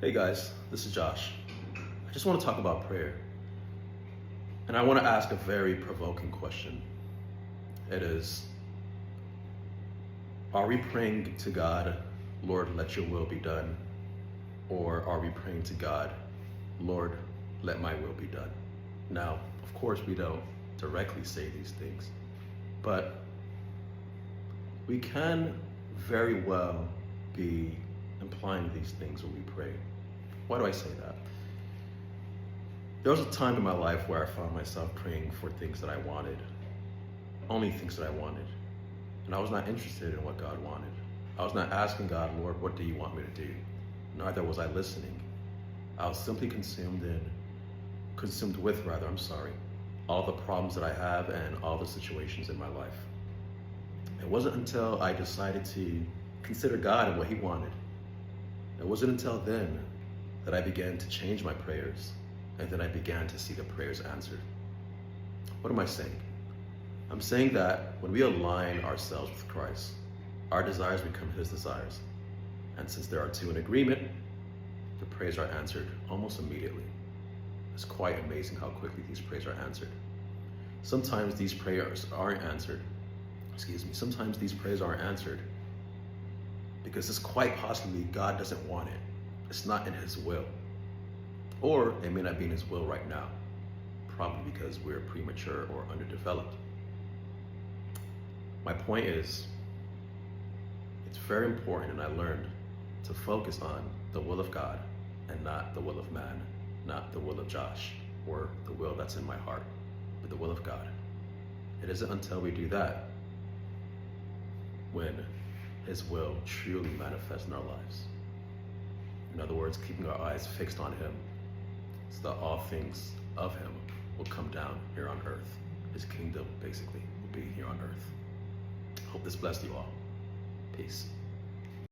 Hey guys, this is Josh. I just want to talk about prayer. And I want to ask a very provoking question. It is, are we praying to God, Lord, let your will be done? Or are we praying to God, Lord, let my will be done? Now, of course, we don't directly say these things, but we can very well be implying these things when we pray. Why do I say that? There was a time in my life where I found myself praying for things that I wanted, only things that I wanted. And I was not interested in what God wanted. I was not asking God, Lord, what do you want me to do? Neither was I listening. I was simply consumed with all the problems that I have and all the situations in my life. It wasn't until I decided to consider God and what He wanted. It wasn't until then that I began to change my prayers, and then I began to see the prayers answered. What am I saying? I'm saying that when we align ourselves with Christ, our desires become His desires. And since there are two in agreement, the prayers are answered almost immediately. It's quite amazing how quickly these prayers are answered. Sometimes these prayers aren't answered. Sometimes these prayers aren't answered because it's quite possibly God doesn't want it. It's not in His will. Or it may not be in His will right now, probably because we're premature or underdeveloped. My point is, it's very important, and I learned to focus on the will of God and not the will of man, not the will of Josh or the will that's in my heart, but the will of God. It isn't until we do that when His will truly manifests in our lives. In other words, keeping our eyes fixed on Him so that all things of Him will come down here on earth. His kingdom, basically, will be here on earth. Hope this blessed you all. Peace.